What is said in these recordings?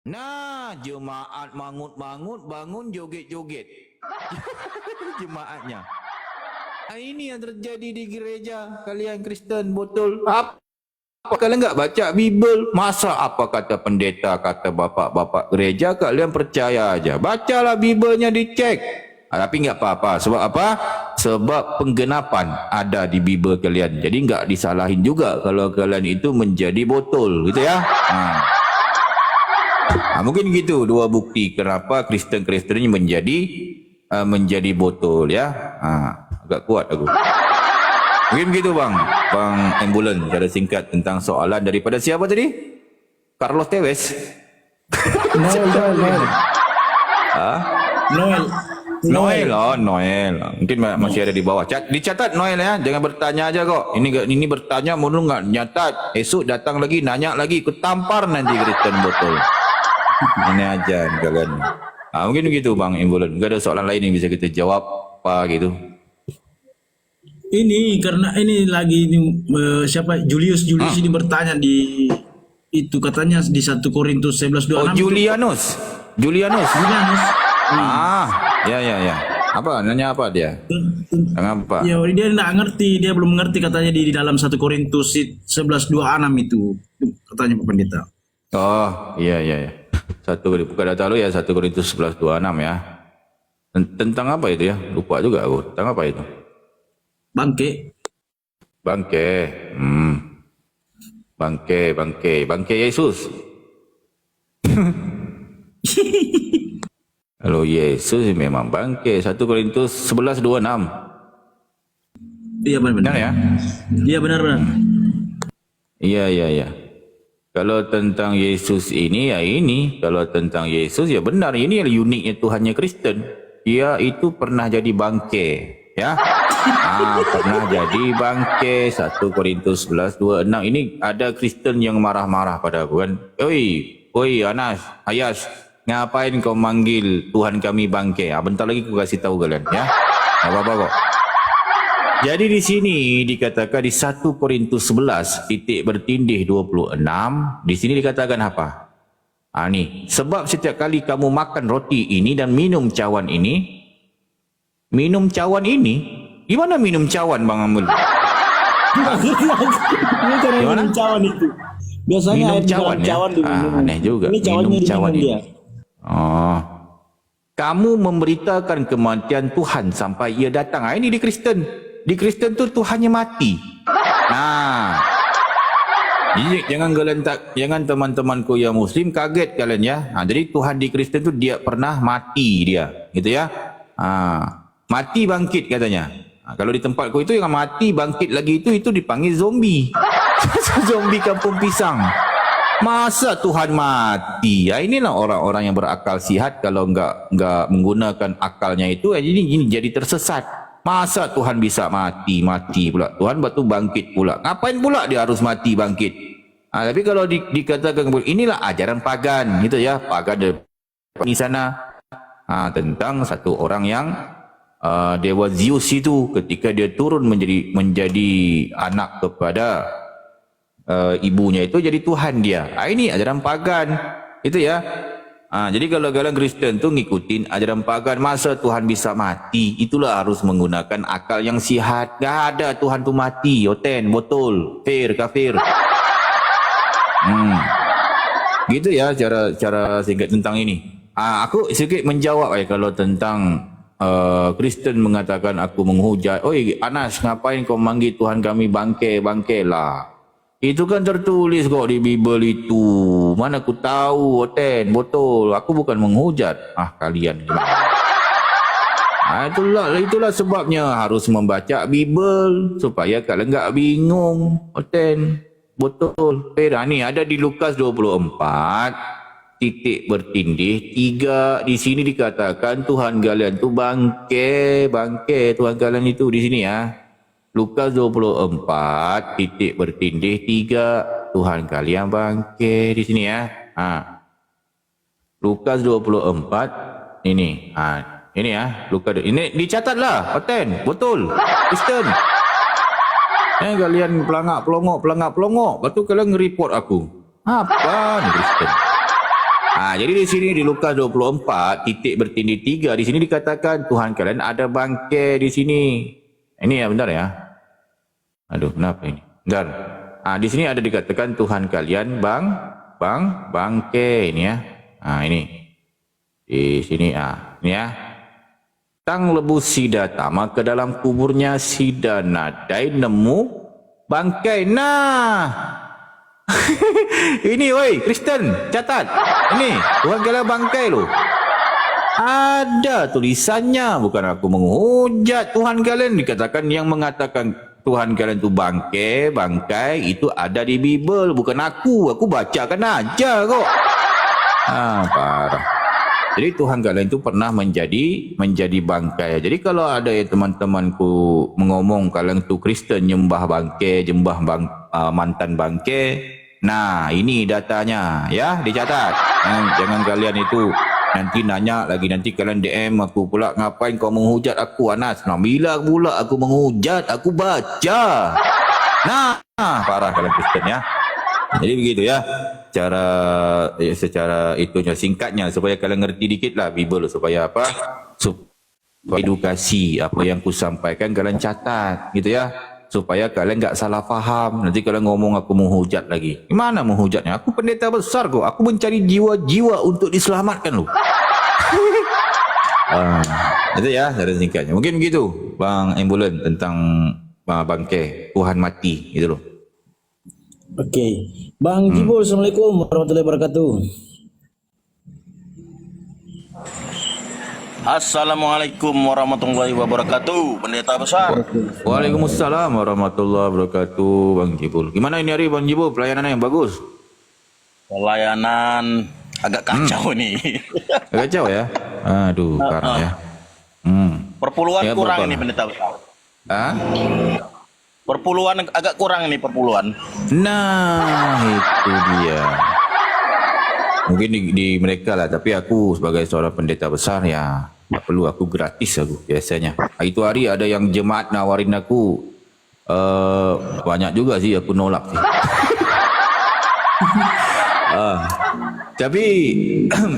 Nah, jemaat mangut-mangut bangun joget-joget. Jemaatnya. Ini yang terjadi di gereja kalian Kristen, betul. Apa kalian enggak baca Bible? Masa apa kata pendeta, kata bapak-bapak gereja, kalian percaya aja. Bacalah Bible-nya, dicek. Tapi enggak apa-apa. Sebab apa? Sebab penggenapan ada di Bible kalian. Jadi enggak disalahin juga kalau kalian itu menjadi botol, gitu ya. Mungkin gitu dua bukti kenapa Kristen-Kristen ini menjadi botol, ya. Agak kuat aku. Mungkin begitu bang Ambulan, cara singkat tentang soalan daripada siapa tadi? Carlos Tevez. Noel. Noel. Mungkin masih ada di bawah. Dicatat Noel ya, jangan bertanya aja kok. Ini bertanya mulu nggak nyatat. Esok datang lagi nanya lagi, kutampar nanti Kristen botol. Ini aja kalian. Mungkin begitu bang Ambulan. Enggak ada soalan lain yang bisa kita jawab apa gitu. Ini karena ini lagi siapa Julius ini bertanya di itu katanya di 1 Korintus 11:26. Julianus. Ya. Apa nanya apa dia? Kenapa? Ya dia enggak ngerti, dia belum mengerti katanya di dalam 1 Korintus 11:26 itu katanya Pak Pendeta. Oh, iya. Buka data lu ya 1 Korintus 11:26 ya. Tentang apa itu ya? Lupa juga aku. Tentang apa itu? Bangke. Bangke Yesus. Kalau Yesus memang bangke. 1 Korintus 11:26. Iya benar ya? Iya benar. Iya. Kalau tentang Yesus ini ya ini. Kalau tentang Yesus ya benar. Ini yang uniknya Tuhannya Kristen. Dia itu pernah jadi bangke, ya. Pernah jadi bangke. 1 Korintus 11:26. Ini ada Kristen yang marah-marah pada aku kan. Oi Ayas, ngapain kau manggil Tuhan kami bangke? Bentar lagi aku kasih tahu kalian, ya. Enggak apa-apa kok. Jadi di sini dikatakan di 1 Korintus 11 titik bertindih 26, di sini dikatakan apa? Nih, sebab setiap kali kamu makan roti ini dan minum cawan ini, gimana minum cawan Bang Amul? Ini cara minum cawan itu. Biasanya minum cawan ya? Aneh juga. Ini minum cawan ini. Kamu memberitakan kematian Tuhan sampai ia datang. Ini di Kristen. Di Kristen tu Tuhannya mati. Jadi jangan teman-temanku yang Muslim kaget kalian ya. Jadi Tuhan di Kristen tu dia pernah mati dia, gitu ya. Mati bangkit katanya. Kalau di tempatku itu yang mati bangkit lagi itu dipanggil zombie. Zombie kampung pisang. Masa Tuhan mati? Inilah orang-orang yang berakal sihat kalau enggak menggunakan akalnya itu ini jadi tersesat. Masa Tuhan bisa mati pula. Tuhan batu bangkit pula. Ngapain pula dia harus mati bangkit? Tapi kalau dikatakan inilah ajaran pagan gitu ya. Pagan di sana tentang satu orang yang dewa Zeus itu ketika dia turun menjadi anak kepada ibunya itu jadi Tuhan dia. Ini ajaran pagan itu ya. Jadi kalau kalian Kristen tu ngikutin ajaran pagan, masa Tuhan bisa mati? Itulah harus menggunakan akal yang sihat. Gak ada Tuhan tu mati. Oten, botol, kafir. Gitu ya cara singkat tentang ini. Aku sedikit menjawab kalau tentang Kristen mengatakan aku menghujat. Oi Anas, ngapain kau manggil Tuhan kami bangke lah. Itu kan tertulis kok di Bible itu. Mana aku tahu, Oten, botol. Aku bukan menghujat. Kalian. Itulah sebabnya harus membaca Bible supaya kalian enggak bingung. Oten, botol. Ni ada di Lukas 24 titik bertindih 3. Di sini dikatakan Tuhan kalian tu bangke Tuhan kalian itu di sini ya. Lukas 24 titik bertindih 3, Tuhan kalian bangke di sini ya. Lukas 24 ini. Ini ya, Lukas ini dicatatlah, Oten, betul. Kristen. Kalian pelangak pelongok, lepas tu kalian nge-report aku. Apa ni Kristen? Jadi di sini di Lukas 24 titik bertindih 3 di sini dikatakan Tuhan kalian ada bangkai di sini. Ini ya bentar ya. Aduh, kenapa ini? Bentar. Di sini ada dikatakan Tuhan kalian bangkai ini ya. Ini. Di sini ini ya. Tang lebu sida tama ke dalam kuburnya sida nadai nemu bangkai. Nah. Ini woi Kristen, catat. Ini Tuhan kalian bangkai loh. Ada tulisannya, bukan aku menghujat Tuhan kalian. Dikatakan yang mengatakan Tuhan kalian itu bangkai itu ada di Bible, bukan aku. Aku bacakan aja kok. Parah. Jadi Tuhan kalian itu pernah menjadi bangkai. Jadi kalau ada ya teman-temanku mengomong kalian itu Kristen nyembah bangkai, mantan bangkai. Nah, ini datanya ya, dicatat. Jangan kalian itu nanti nanya lagi, nanti kalian DM aku pula, ngapain kau menghujat aku Anas? Nah, bila pula aku menghujat, aku baca. Nah, parah kalian Kristen ya. Jadi begitu ya. Secara itunya singkatnya supaya kalian ngerti dikit lah Bible, supaya apa? Supaya edukasi apa yang ku sampaikan kalian catat gitu ya. Supaya kalian enggak salah faham. Nanti kalian ngomong aku menghujat lagi. Gimana menghujatnya? Aku pendeta besar kok. Aku mencari jiwa-jiwa untuk diselamatkan loh. Itu ya cara singkatnya. Mungkin begitu Bang Ambulan tentang bangkai Tuhan mati gitu loh. Oke. Bang Jibul, Assalamualaikum warahmatullahi wabarakatuh. Assalamualaikum warahmatullahi wabarakatuh, pendeta besar. Waalaikumsalam warahmatullahi wabarakatuh, Bang Jibul. Gimana ini hari Bang Jibul? Pelayanannya yang bagus? Pelayanan agak kacau nih. Kacau ya? Aduh, parah ya. Perpuluhan Ya, kurang berapa? ini pendeta besar. Perpuluhan agak kurang ini perpuluhan. Nah, itu dia. Mungkin di mereka lah, tapi aku sebagai seorang pendeta besar ya tak perlu, aku gratis aku biasanya. Itu hari ada yang jemaat nawarin aku banyak juga sih, aku nolak sih. Tapi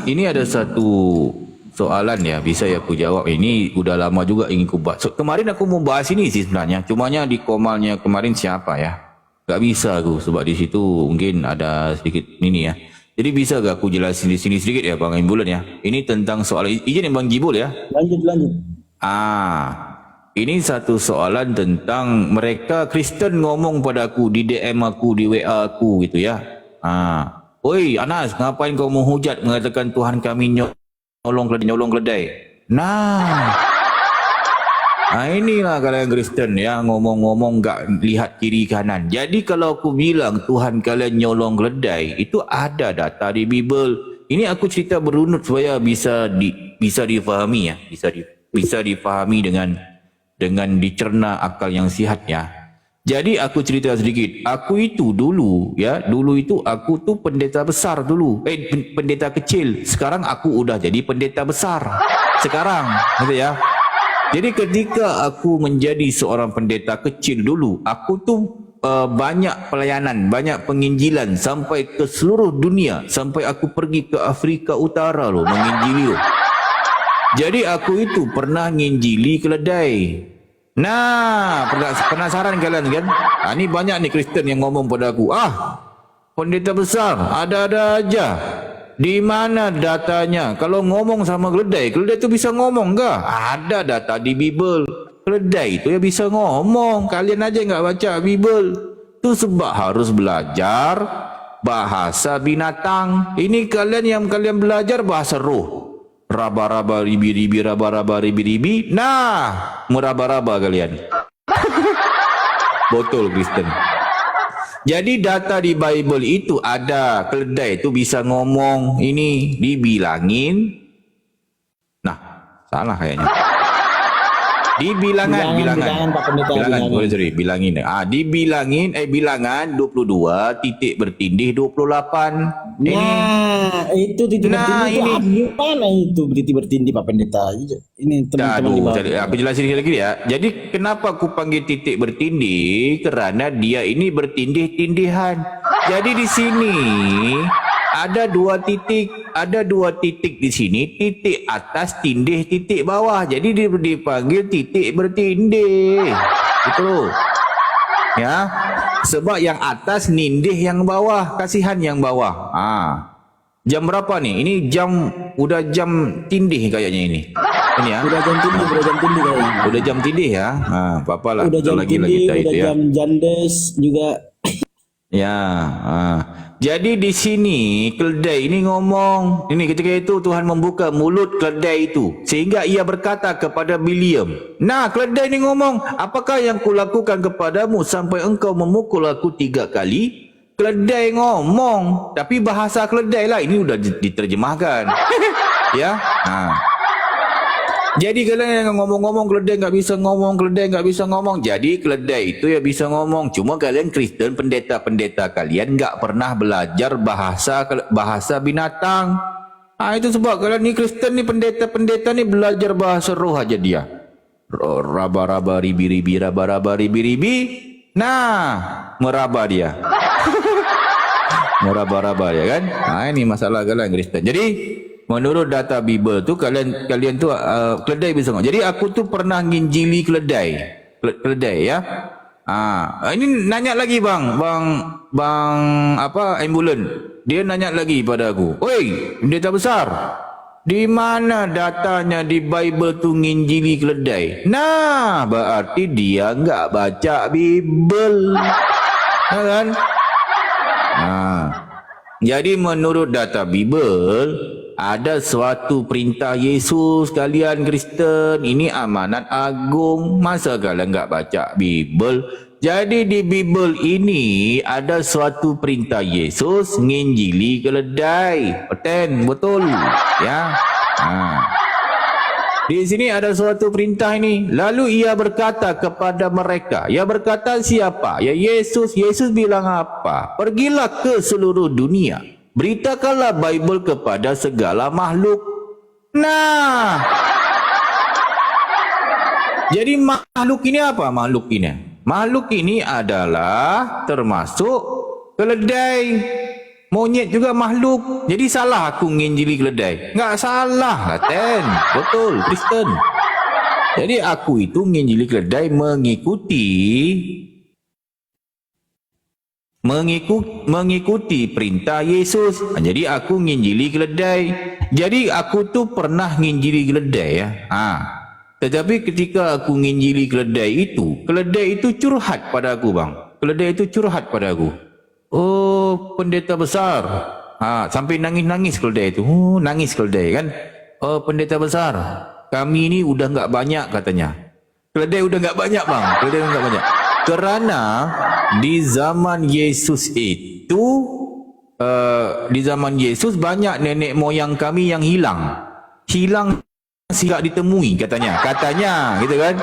ini ada satu soalan ya, bisa ya aku jawab. Ini udah lama juga ingin aku bahas. Kemarin aku mau bahas ini sih sebenarnya, cumanya di komalnya kemarin siapa ya, gak bisa aku sebab di situ mungkin ada sedikit ini ya. Jadi bisa gak aku jelasin di sini sedikit ya Bang Ambulan ya. Ini tentang soal izin ya Bang Jibul ya. Lanjut. Ini satu soalan tentang mereka Kristen ngomong pada aku di DM aku, di WA aku gitu ya. Oi Anas, ngapain kau menghujat mengatakan Tuhan kami nyolong keledai? Inilah kalian Kristen ya, ngomong-ngomong gak lihat kiri kanan. Jadi kalau aku bilang Tuhan kalian nyolong keledai, itu ada data di Bible. Ini aku cerita berunut supaya bisa difahami ya, bisa difahami dengan dicerna akal yang sihat ya. Jadi aku cerita sedikit. Aku itu dulu itu aku tuh pendeta besar dulu. Pendeta kecil. Sekarang aku udah jadi pendeta besar. Sekarang, gitu ya. Jadi ketika aku menjadi seorang pendeta kecil dulu, aku tuh banyak pelayanan, banyak penginjilan sampai ke seluruh dunia, sampai aku pergi ke Afrika Utara loh, menginjili loh. Jadi aku itu pernah nginjili keledai. Nah, penasaran kalian kan? Ini banyak nih Kristen yang ngomong pada aku, pendeta besar, ada-ada aja. Di mana datanya? Kalau ngomong sama keledai itu bisa ngomong enggak? Ada data di Bible. Keledai itu ya bisa ngomong. Kalian aja enggak baca Bible. Itu sebab harus belajar bahasa binatang. Ini kalian belajar bahasa roh. Raba-raba ribi-ribi, raba-raba ribi-ribi. Nah, meraba-raba kalian. Betul Kristen. Jadi data di Bible itu ada keledai itu bisa ngomong, ini dibilangin. Nah, salah kayaknya. Bilangan Pak Pendeta. Bilangin. Dibilangin bilangan 22 titik bertindih 28. Itu titik bertindih gimana itu titik bertindih Pak Pendeta? Ini teman-teman di bawah. Aku jelasin lagi ya. Jadi kenapa aku panggil titik bertindih? Karena dia ini bertindih-tindihan. Jadi di sini Ada dua titik di sini, titik atas tindih, titik bawah. Jadi dia dipanggil titik bertindih. Itu. Ya. Sebab yang atas nindih yang bawah, kasihan yang bawah. Jam berapa nih? Ini udah jam tindih kayaknya ini. Ini ya. Udah jam tindih kayaknya. Udah jam tindih ya. Apa lah Udah jam lagi tindih, kita udah itu ya. jam jandes juga. Ya, jadi di sini keledai ini ngomong. Ini ketika itu Tuhan membuka mulut keledai itu sehingga ia berkata kepada Biliam. Nah, keledai ini ngomong, apakah yang kulakukan kepadamu sampai engkau memukul aku 3 kali? Keledai ngomong, tapi bahasa keledai lah. Ini udah diterjemahkan. Ya. Jadi kalian yang ngomong-ngomong keledai nggak bisa ngomong, Jadi keledai itu ya bisa ngomong. Cuma kalian Kristen, pendeta-pendeta kalian nggak pernah belajar bahasa binatang. Itu sebab kalian ni Kristen ni pendeta-pendeta ni belajar bahasa roh aja dia. Raba-raba ribi-ribi, raba-raba ribi-ribi. Nah, meraba dia. Meraba-raba dia kan. Ini masalah kalian Kristen. Jadi menurut data Bible tu kalian tu keledai bisa ngomong. Jadi aku tu pernah nginjili keledai ya. Ini nanya lagi bang ambulan. Dia nanya lagi pada aku. Oi, pendeta besar. Di mana datanya di Bible tu nginjili keledai? Nah, berarti dia enggak baca Bible. Ya kan? Jadi menurut data Bible ada suatu perintah Yesus, kalian Kristen, ini amanat agung. Masa kalian enggak baca Bible? Jadi di Bible ini ada suatu perintah Yesus nginjili keledai. Betul? Ya. Di sini ada suatu perintah ini. Lalu ia berkata kepada mereka. Ia berkata siapa? Ya Yesus. Yesus bilang apa? Pergilah ke seluruh dunia. Beritakanlah Bible kepada segala makhluk. Nah. Jadi makhluk ini apa? Makhluk ini adalah termasuk keledai. Monyet juga makhluk. Jadi salah aku nginjili keledai? Enggak salah lah, Ten. Betul, Kristen. Jadi aku itu nginjili keledai mengikuti perintah Yesus. Jadi aku nginjili keledai. Jadi aku tu pernah nginjili keledai ya. Tetapi ketika aku nginjili keledai itu curhat pada aku bang. Keledai itu curhat pada aku. Oh, pendeta besar. Sampai nangis keledai itu. Nangis keledai kan. Oh, pendeta besar. Kami ini udah enggak banyak katanya. Keledai udah enggak banyak bang. Keledai udah enggak banyak. Kerana di zaman Yesus itu di zaman Yesus banyak nenek moyang kami yang hilang sehingga ditemui katanya gitu kan.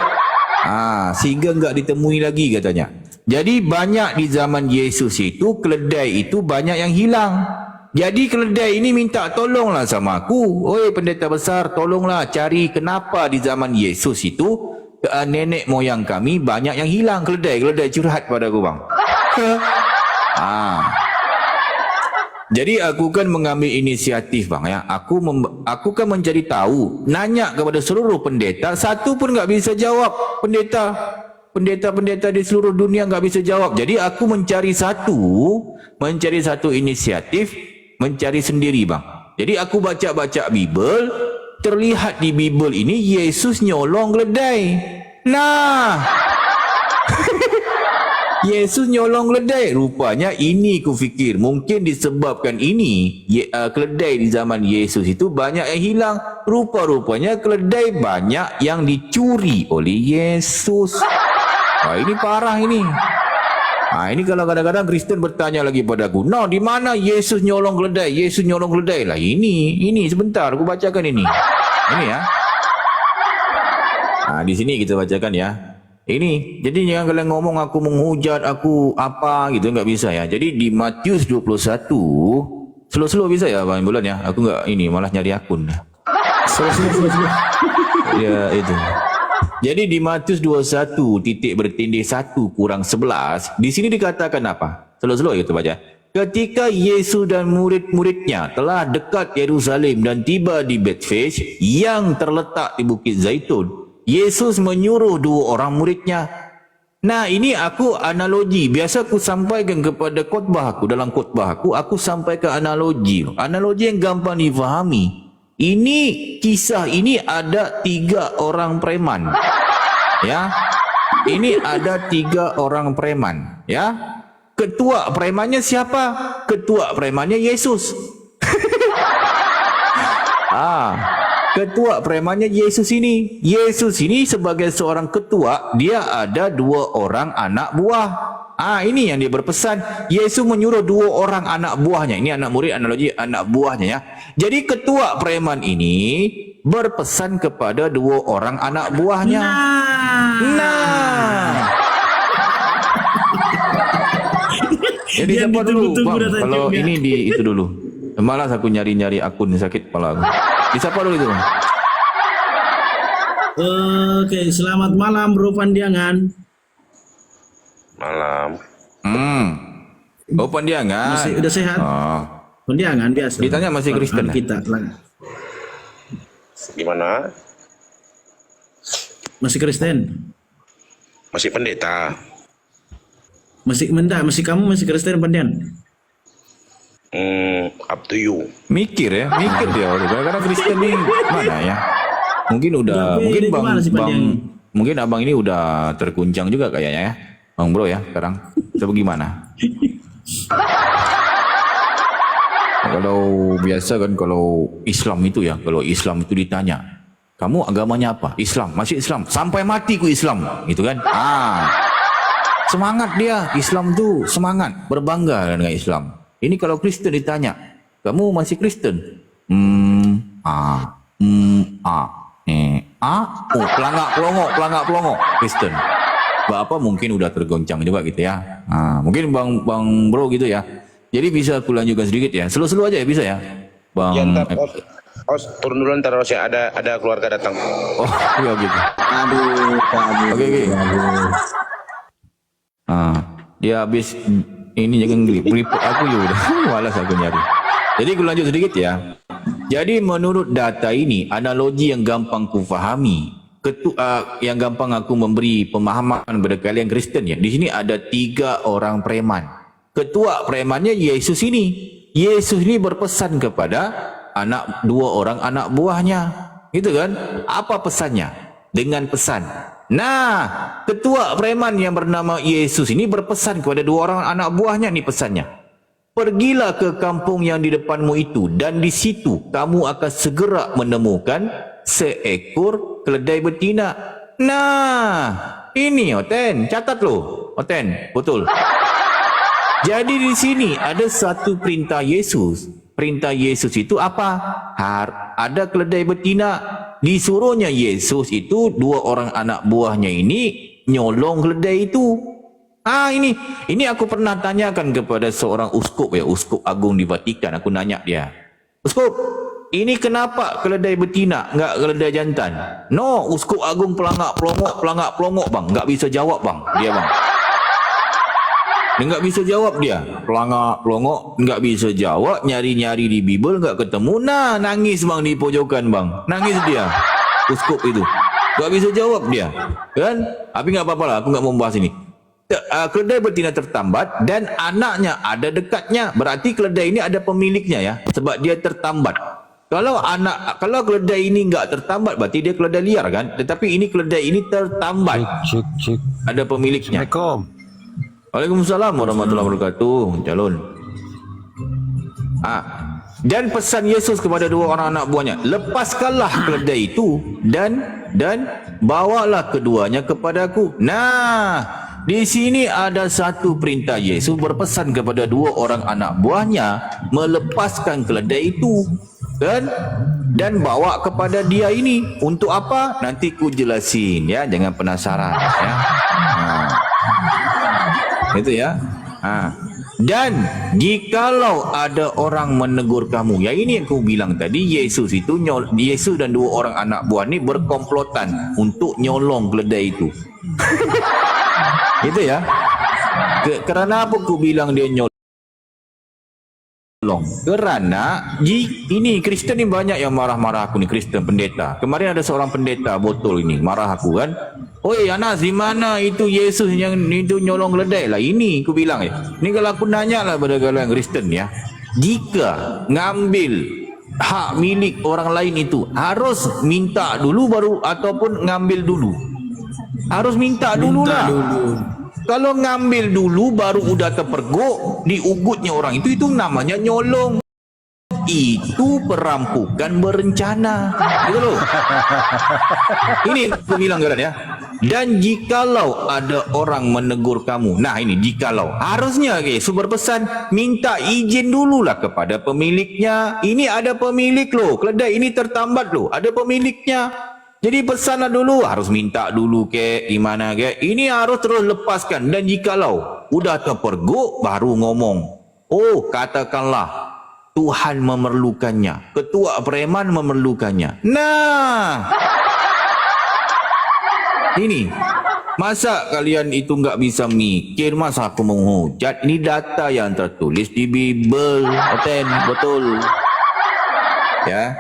Sehingga enggak ditemui lagi katanya. Jadi banyak di zaman Yesus itu keledai itu banyak yang hilang. Jadi keledai ini minta tolonglah sama aku. Oi pendeta besar, tolonglah cari kenapa di zaman Yesus itu nenek moyang kami banyak yang hilang. Keledai curhat pada aku bang. Jadi aku kan mengambil inisiatif bang ya. Aku kan mencari tahu, nanya kepada seluruh pendeta, satu pun enggak bisa jawab. Pendeta-pendeta di seluruh dunia enggak bisa jawab. Jadi aku mencari satu inisiatif, mencari sendiri bang. Jadi aku baca Bible, terlihat di Bible ini Yesus nyolong keledai. Nah, Yesus nyolong keledai. Rupanya ini kufikir mungkin disebabkan ini keledai di zaman Yesus itu banyak yang hilang. Rupa-rupanya keledai banyak yang dicuri oleh Yesus. Ini parah ini. Ini kalau kadang-kadang Kristen bertanya lagi padaku, "No, di mana Yesus nyolong keledai? Yesus nyolong keledai." Lah ini sebentar aku bacakan ini. Ini ya. Di sini kita bacakan ya. Ini, jadi jangan kalian ngomong aku menghujat, aku apa gitu, enggak bisa ya. Jadi di Matius 21, slow-slow bisa ya Bang Bulan ya. Aku enggak ini malah nyari akun. Slow. Ya itu. Jadi di Matius 21 titik bertindih 1 kurang 11, di sini dikatakan apa? Slow-slow kita baca. Ketika Yesus dan murid-muridnya telah dekat Yerusalem dan tiba di Bethphage yang terletak di Bukit Zaitun, Yesus menyuruh 2 orang muridnya. Nah, ini aku analogi. Biasa aku sampaikan kepada khotbah aku. Dalam khotbah aku sampaikan analogi. Analogi yang gampang difahami. Ini kisah ini ada 3 orang preman. Ya. Ini ada 3 orang preman. Ya. Ketua premannya siapa? Ketua premannya Yesus. Ketua premannya Yesus ini. Yesus ini sebagai seorang ketua, dia ada 2 orang anak buah. Ini yang dia berpesan. Yesus menyuruh 2 orang anak buahnya. Ini anak murid, analogi anak buahnya ya. Jadi ketua preman ini berpesan kepada 2 orang anak buahnya. Nah. Jadi siapa dulu bang? Kalau ini di itu dulu. Malas aku nyari-nyari akun sakit kepala aku. Di siapa dulu itu? Oke, selamat malam Bro Pandiangan. Malam. Oh Pandiangan. Masih udah sehat? Pandiangan biasa. Ditanya masih Kristen kita Gimana? Masih Kristen? Masih pendeta. Masih kamu masih Kristen Pandian? Up to you. Mikir dia. Karena Kristen ini mana ya? Mungkin udah, mungkin abang ini udah terguncang juga kayaknya ya, bang bro ya sekarang. Coba gimana? Kalau biasa kan kalau Islam itu ya, kalau Islam itu ditanya, kamu agamanya apa? Islam, masih Islam, sampai mati ku Islam, gitu kan? Semangat dia, Islam tuh semangat, berbangga dengan Islam. Ini kalau Kristen ditanya, kamu masih Kristen? Pelangak pelongo, Kristen. Bapak mungkin udah tergoncang juga gitu ya. Mungkin bang bro gitu ya. Jadi bisa aku lanjutkan sedikit ya. Slow aja ya bisa ya, bang. Ya, ntar, turun dulu ntar ada keluarga datang. Oh iya gitu. Oke. Dia habis ini jangan report aku ya udah. Malas aku nyari. Jadi aku lanjut sedikit ya. Jadi menurut data ini, analogi yang gampang ku fahami, yang gampang aku memberi pemahaman kepada kalian Kristen ya. Di sini ada 3 orang preman. Ketua premannya Yesus ini. Yesus ini berpesan kepada 2 orang anak buahnya. Gitu kan? Apa pesannya? Dengan pesan. Nah, ketua preman yang bernama Yesus ini berpesan kepada 2 orang anak buahnya, nih pesannya. Pergilah ke kampung yang di depanmu itu, dan di situ kamu akan segera menemukan seekor keledai betina. Nah, ini Oten, catat loh. Oten, betul. Jadi di sini ada satu perintah Yesus. Perintah Yesus itu apa? Ada keledai betina. Disuruhnya Yesus itu 2 orang anak buahnya ini nyolong keledai itu. Ini aku pernah tanyakan kepada seorang uskup ya, uskup agung di Vatikan. Aku nanya dia, uskup, ini kenapa keledai betina, enggak keledai jantan? No, uskup agung pelangak pelongok bang, enggak bisa jawab bang, dia bang. Dia enggak bisa jawab dia, pelangak pelongok enggak bisa jawab, nyari-nyari di Bible enggak ketemu. Nah, nangis bang di pojokan bang, nangis dia, uskup itu, enggak bisa jawab dia, kan? Tapi enggak apa-apa lah, aku enggak mau membahas ini. Keledai betina tertambat dan anaknya ada dekatnya, berarti keledai ini ada pemiliknya ya, sebab dia tertambat. Kalau keledai ini enggak tertambat, berarti dia keledai liar kan? Tetapi ini keledai ini tertambat, ada pemiliknya. Assalamualaikum. Waalaikumsalam warahmatullahi wabarakatuh. Calon. Dan pesan Yesus kepada 2 orang anak buahnya, lepaskanlah keledai itu dan bawalah keduanya kepadaku. Nah, di sini ada satu perintah Yesus berpesan kepada 2 orang anak buahnya melepaskan keledai itu dan bawa kepada dia ini. Untuk apa? Nanti ku jelasin ya, jangan penasaran ya. Itu ya. Dan jikalau ada orang menegur kamu, ya ini yang aku bilang tadi, Yesus dan 2 orang anak buah ini berkomplotan untuk nyolong keledai itu. Itu ya. Kerana apa aku bilang dia nyolong? nyolong. Kerana ini Kristen ni banyak yang marah-marah aku ni, Kristen pendeta. Kemarin ada seorang pendeta botol ini marah aku kan. Oi Anas, di mana itu Yesus yang itu nyolong keledai lah? Ini aku bilang ni kalau aku nanya lah pada kalian Kristen ya. Jika ngambil hak milik orang lain itu harus minta dulu baru ataupun ngambil dulu? Harus minta dulu lah. Kalau ngambil dulu baru udah terpergok diugutnya orang itu namanya nyolong. Itu perampokan berencana. Gitu loh. Ini aku bilang kan ya. Dan jikalau ada orang menegur kamu, nah ini jikalau, harusnya sumber pesan minta izin dululah kepada pemiliknya. Ini ada pemilik loh, keledai ini tertambat loh, ada pemiliknya. Jadi pesanlah dulu, harus minta dulu gimana ini harus terus lepaskan. Dan jikalau udah terpergok baru ngomong. Oh, katakanlah Tuhan memerlukannya, ketua preman memerlukannya. Nah, ini masa kalian itu nggak bisa mikir, masa aku menghujat? Ini data yang tertulis di Bible, betul ya.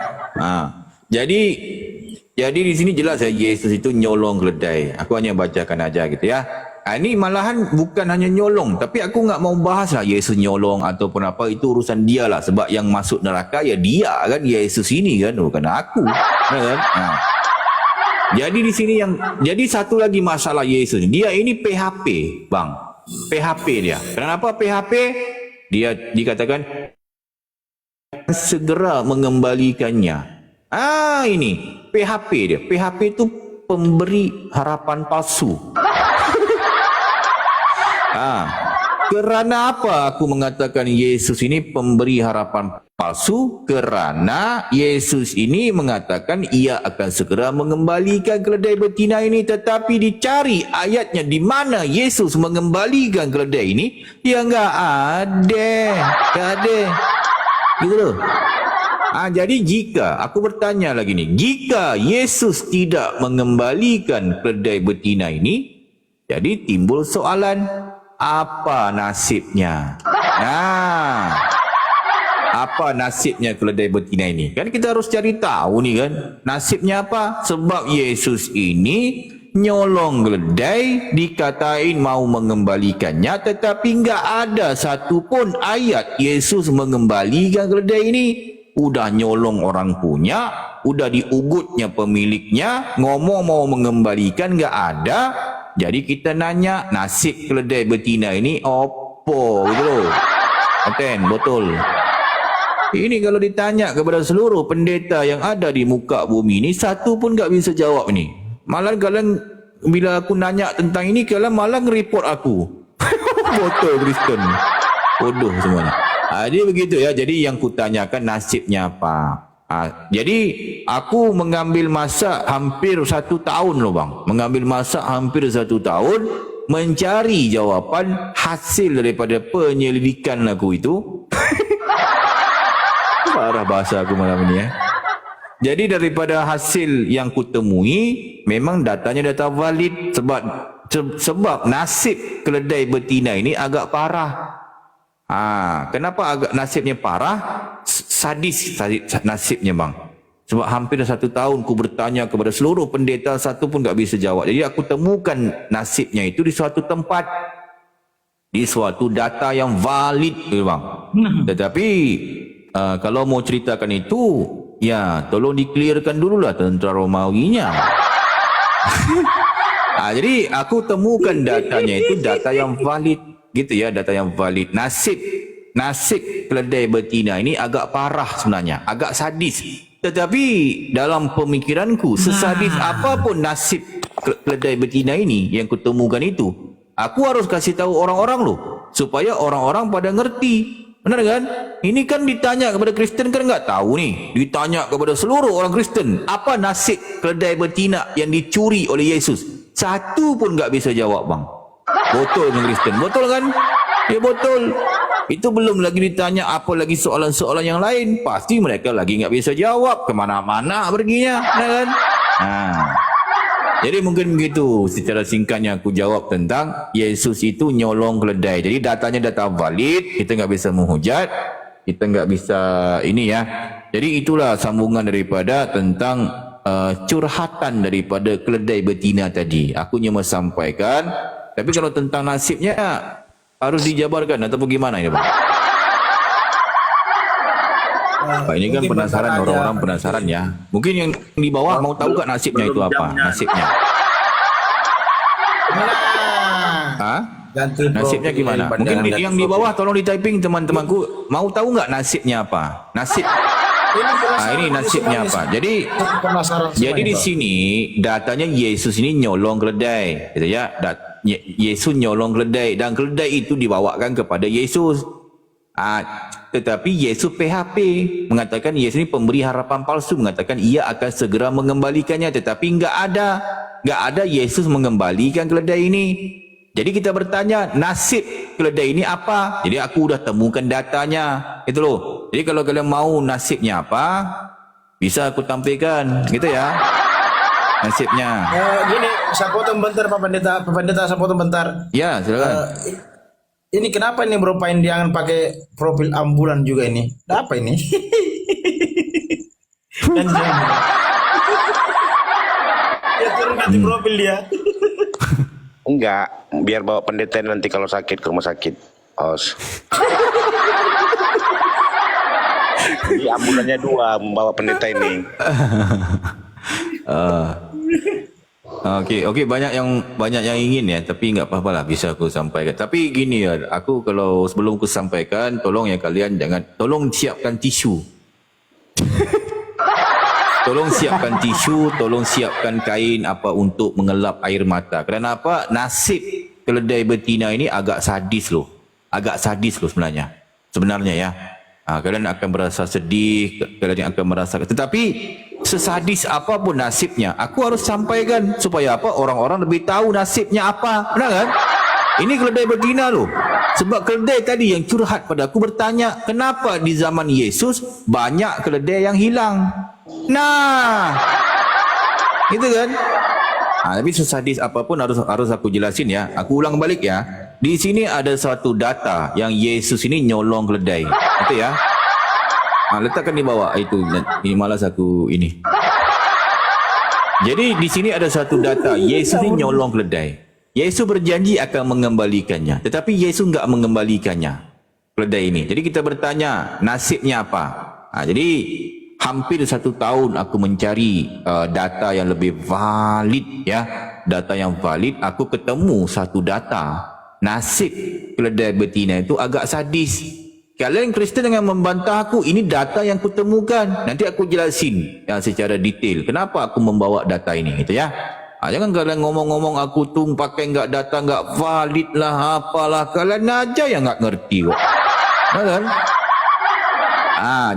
Jadi di sini jelas ya, Yesus itu nyolong keledai. Aku hanya bacakan aja gitu ya. Ini malahan bukan hanya nyolong, tapi aku nggak mau bahas lah Yesus nyolong ataupun apa, itu urusan dia lah. Sebab yang masuk neraka ya dia kan, Yesus ini kan, bukan aku. Kan? Jadi di sini jadi satu lagi masalah Yesus. Dia ini PHP, bang. PHP dia. Kenapa PHP? Dia dikatakan segera mengembalikannya. Ini PHP dia. PHP itu pemberi harapan palsu. Kerana apa aku mengatakan Yesus ini pemberi harapan palsu? Kerana Yesus ini mengatakan ia akan segera mengembalikan keledai betina ini, tetapi dicari ayatnya di mana Yesus mengembalikan keledai ini, dia enggak ada. Gitu loh. Jadi jika aku bertanya lagi nih, jika Yesus tidak mengembalikan keledai betina ini, jadi timbul soalan, apa nasibnya? Apa nasibnya keledai betina ini? Kan kita harus cari tahu nih kan, nasibnya apa? Sebab Yesus ini nyolong keledai, dikatain mau mengembalikannya, tetapi enggak ada satu pun ayat Yesus mengembalikan keledai ini. Udah nyolong orang punya, udah diugutnya pemiliknya, ngomong mau mengembalikan enggak ada. Jadi kita nanya, nasib keledai betina ini opo gitu loh. Betul. Ini kalau ditanya kepada seluruh pendeta yang ada di muka bumi ini, satu pun enggak bisa jawab ini. Malah kalian bila aku nanya tentang ini, kalian malah nge-report aku. Botol Kristen. Bodoh semuanya. Jadi begitu ya. Jadi yang kutanyakan nasibnya apa? Jadi aku mengambil masa hampir 1 tahun loh bang. Mengambil masa hampir 1 tahun mencari jawapan hasil daripada penyelidikan aku itu. Parah bahasa aku malam ini ya. Jadi daripada hasil yang kutemui, memang datanya data valid. Sebab nasib keledai betina ini agak parah. Kenapa agak nasibnya parah? Sadis nasibnya bang. Sebab hampir 1 tahun ku bertanya kepada seluruh pendeta, satu pun tak bisa jawab. Jadi aku temukan nasibnya itu di suatu tempat, di suatu data yang valid bang. Tetapi kalau mau ceritakan itu, ya tolong dikliarkan dululah tentera Romawinya. Jadi aku temukan datanya itu data yang valid. Gitu ya, data yang valid. Nasib keledai betina ini agak parah sebenarnya, agak sadis. Tetapi dalam pemikiranku, sesadis apapun nasib keledai betina ini yang kutemukan itu, aku harus kasih tahu orang-orang loh, supaya orang-orang pada ngerti. Benar kan? Ini kan ditanya kepada Kristen kan enggak tahu nih. Ditanya kepada seluruh orang Kristen, apa nasib keledai betina yang dicuri oleh Yesus? Satu pun enggak bisa jawab bang. Betul kan Kristen? Betul kan? Ya betul. Itu belum lagi ditanya apa lagi soalan-soalan yang lain. Pasti mereka lagi nggak bisa jawab. Kemana-mana perginya. Kan? Jadi mungkin begitu secara singkatnya aku jawab tentang Yesus itu nyolong keledai. Jadi datanya data valid. Kita nggak bisa menghujat. Kita nggak bisa ini ya. Jadi itulah sambungan daripada tentang curhatan daripada keledai betina tadi. Aku cuma sampaikan. Tapi kalau tentang nasibnya harus dijabarkan atau bagaimana ini, Bang? Pak, ini kan Mungkin penasaran, bentar orang-orang aja. penasaran ya. Mungkin yang di bawah mau tahu gak nasibnya itu apa? jamnya. Nasibnya. Hah? Ganti Nasibnya profil gimana? daripada Mungkin ganti yang di profil. bawah tolong di typing teman-temanku. Mau tahu nggak nasibnya apa? Nasib. Ini nasibnya apa? Jadi Penasaran jadi di semuanya, Pak. sini datanya Yesus ini nyolong keledai, gitu ya. Yesus nyolong keledai dan keledai itu dibawakan kepada Yesus. Tetapi Yesus PHP mengatakan Yesus ini pemberi harapan palsu, mengatakan ia akan segera mengembalikannya, tetapi enggak ada Yesus mengembalikan keledai ini. Jadi kita bertanya nasib keledai ini apa? Jadi aku udah temukan datanya, itu loh. Jadi kalau kalian mau nasibnya apa, bisa aku tampilkan, gitu ya. Nasibnya. Gini, saya potong bentar Pak Pendeta, saya potong bentar. Ya, silakan. Ini kenapa ini berupain jangan pakai profil ambulan juga ini? Ada apa ini? Kan dia. Dia turun ganti profil dia. Enggak, biar bawa pendeta nanti kalau sakit ke rumah sakit. Os. Jadi ambulannya 2 membawa pendeta ini. Okey, banyak yang ingin ya, tapi enggak apa-apa lah, bisa aku sampaikan. Tapi gini ya, aku kalau sebelum aku sampaikan, tolong ya kalian tolong siapkan tisu. Tolong siapkan tisu, tolong siapkan kain apa untuk mengelap air mata. Kerana apa? Nasib keledai betina ini agak sadis loh. Agak sadis loh sebenarnya. Sebenarnya ya. Kalian akan merasa sedih, kalian akan merasa... Tetapi sesadis apapun nasibnya, aku harus sampaikan supaya apa? Orang-orang lebih tahu nasibnya apa. Benar kan? Ini keledai betina loh. Sebab keledai tadi yang curhat pada aku bertanya, kenapa di zaman Yesus banyak keledai yang hilang? Nah, itu kan? Tapi sesadis apapun harus aku jelasin ya. Aku ulang balik ya. Di sini ada satu data yang Yesus ini nyolong keledai. Itu ya. Letakkan di bawah itu. Ini malas aku ini. Jadi di sini ada satu data. Yesus ini nyolong keledai. Yesus berjanji akan mengembalikannya. Tetapi Yesus enggak mengembalikannya. Keledai ini. Jadi kita bertanya, nasibnya apa? Jadi hampir 1 tahun aku mencari data yang lebih valid ya. Data yang valid, aku ketemu satu data. Nasib keledai betina itu agak sadis. Kalian Kristen dengan membantah aku, ini data yang kutemukan. Nanti aku jelasin ya, secara detail kenapa aku membawa data ini, gitu ya. Jangan kalian ngomong-ngomong aku tuh pakai enggak data enggak valid lah apalah. Kalian aja yang enggak ngerti kok. Kan?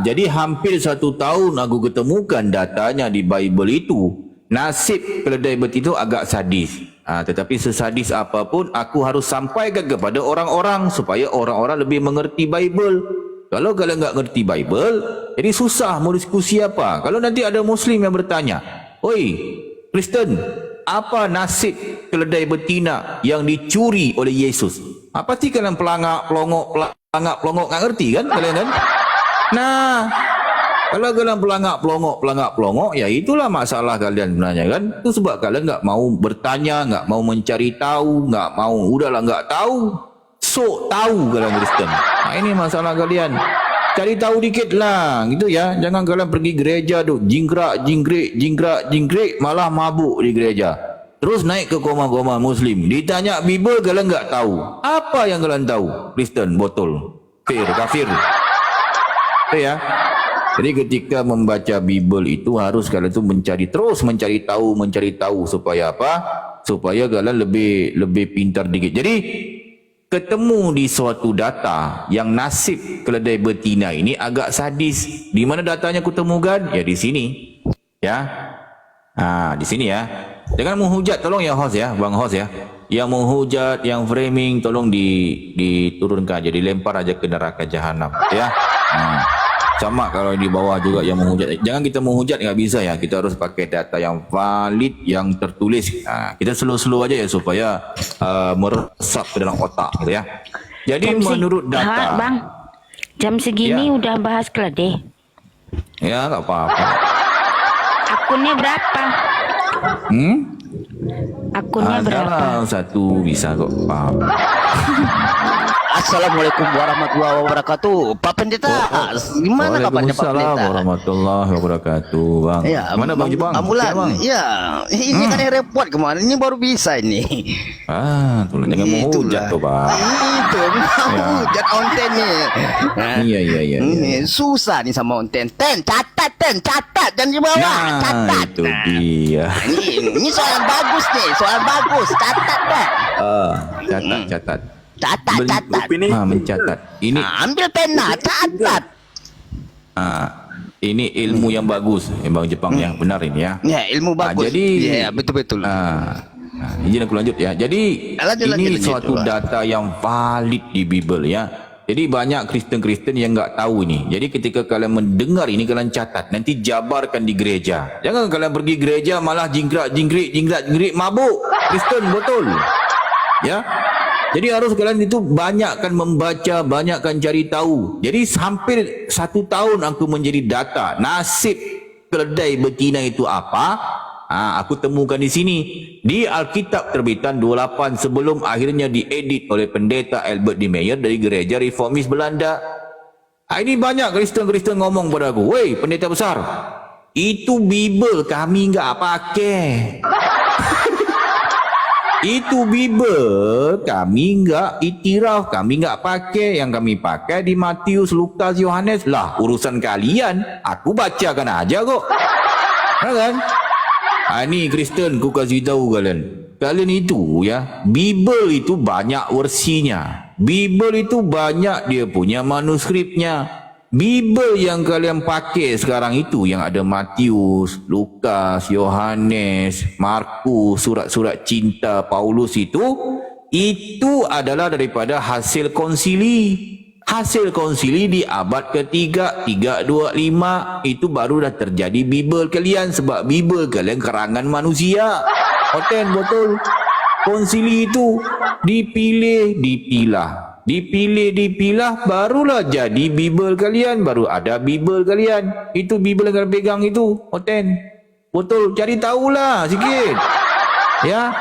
Jadi hampir 1 tahun aku ketemukan datanya di Bible itu. Nasib keledai betina itu agak sadis. Tetapi sesadis apapun aku harus sampaikan kepada orang-orang supaya orang-orang lebih mengerti Bible. Kalau kalian enggak ngerti Bible, jadi susah mau diskusi apa. Kalau nanti ada Muslim yang bertanya, "Oi, Kristen, apa nasib keledai betina yang dicuri oleh Yesus?" Pasti kalian pelangak-pelongok enggak ngerti kan kalian kan? Nah, kalau kalian pelangak-pelongok, ya itulah masalah kalian sebenarnya kan. Itu sebab kalian enggak mau bertanya, enggak mau mencari tahu, enggak mau, udahlah enggak tahu. Sok tahu kalian Kristen. Ini masalah kalian. Cari tahu dikit lah, gitu ya. Jangan kalian pergi gereja tu, jingkrak, malah mabuk di gereja. Terus naik ke koma-koma Muslim. Ditanya Bible kalian enggak tahu. Apa yang kalian tahu? Kristen, botol. Kafir. Itu ya. Jadi ketika membaca Bible itu harus kalian tu mencari tahu supaya apa? Supaya kalian lebih pintar dikit. Jadi ketemu di suatu data yang nasib keledai betina ini agak sadis. Di mana datanya kutemukan? Ya di sini. Ya. Di sini ya. Jangan menghujat, tolong ya host ya, Bang host ya. Yang menghujat, yang framing tolong diturunkan aja, dilempar aja ke neraka jahanam ya. Sama kalau di bawah juga yang menghujat. Jangan kita menghujat, nggak bisa ya. Kita harus pakai data yang valid, yang tertulis. Kita slow-slow aja ya supaya meresap ke dalam otak gitu ya. Jadi MC. menurut data. Bang. Jam segini Ya. udah bahas keledai. Ya, nggak apa-apa. Akunnya berapa? Akunnya Ada berapa? lah, satu bisa kok. Paham. Assalamualaikum warahmatullahi wabarakatuh. Pak Pendeta, gimana kabarnya Pak Waalaikumsalam Pendeta? warahmatullahi wabarakatuh, Bang. Ya, Mana Bang Jepang? Ambulan. Ya, Bang. Ya, ini kan yang repot kemarin. Ini baru bisa ini. Tuh jangan mau Itulah. hujat tuh, Bang. Itu, mau hujat onten nih. Nah, Iya. susah nih sama onten. Catat, jangan dibawa. Nah, Catat. itu dia. Ini soal bagus nih, soal bagus. Catat dah. Catat. Catat. Mencatat. Ini Ambil pena, catat. ini ilmu yang bagus, Bang Jepang ya. Benar ini ya. Ya, ilmu bagus. Jadi ya, betul. izin aku lanjut ya. Jadi ini suatu data yang valid di Bible ya. Jadi banyak Kristen-Kristen yang nggak tahu ini. Jadi ketika kalian mendengar ini, kalian catat. Nanti jabarkan di gereja. Jangan kalian pergi gereja malah jingkrak-jingkrik, mabuk. Kristen betul. Ya. Jadi harus kalian itu banyakkan membaca, banyakkan cari tahu. Jadi hampir 1 tahun aku menjadi data. Nasib keledai betina itu apa? Aku temukan di sini. Di Alkitab terbitan 28 sebelum akhirnya diedit oleh pendeta Albert de Meyer dari gereja reformis Belanda. Ini banyak Kristen-Kristen ngomong pada aku, "Woi pendeta besar, itu Bible kami enggak pakai." Itu Bible kami enggak iktiraf, kami enggak pakai. Yang kami pakai di Matius, Lukas, Yohanes. Lah urusan kalian, aku bacakan aja kok. Ya kan? Ini Kristen, ku kasih tahu kalian. Kalian itu ya, Bible itu banyak versinya. Bible itu banyak dia punya manuskripnya. Bible yang kalian pakai sekarang itu yang ada Matius, Lukas, Yohanes, Markus, surat-surat cinta Paulus itu adalah daripada hasil konsili. Hasil konsili di abad ketiga, 325 itu baru dah terjadi Bible kalian, sebab Bible kalian karangan manusia. Betul. Konsili itu dipilah barulah jadi Bible kalian, baru ada Bible kalian. Itu Bible yang kalian pegang itu betul, cari tahulah sikit ya.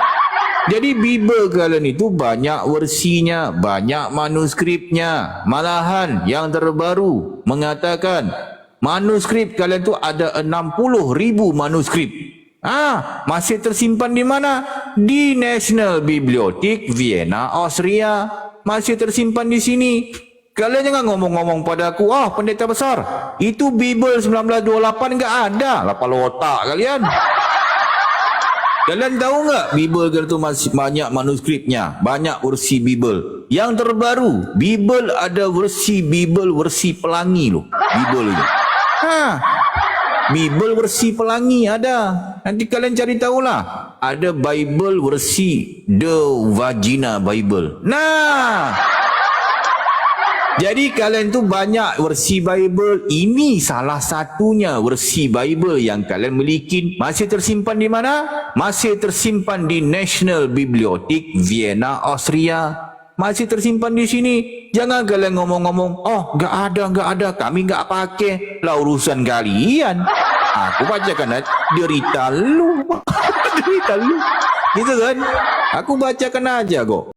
Jadi Bible kalian itu banyak versinya, banyak manuskripnya. Malahan yang terbaru mengatakan manuskrip kalian itu ada 60,000 manuskrip. Masih tersimpan di mana? Di National Bibliothek Vienna, Austria. Masih tersimpan di sini. Kalian jangan ngomong-ngomong padaku, pendeta besar, itu Bible 1928 enggak ada. Lapal otak kalian. Kalian tahu enggak Bible itu masih banyak manuskripnya, banyak versi Bible. Yang terbaru, Bible ada versi pelangi loh. Bible itu. Bible versi pelangi ada. Nanti kalian cari tahulah. Ada Bible versi The Vagina Bible. Jadi kalian tu banyak versi Bible. Ini salah satunya versi Bible yang kalian miliki. Masih tersimpan di mana? Masih tersimpan di National Bibliothek Vienna, Austria. Masih tersimpan di sini. Jangan kalian ngomong-ngomong, enggak ada, kami enggak pakai. Lah urusan kalian. Aku bacakan derita lu. Derita lu. Gitu kan? Aku bacakan aja kok.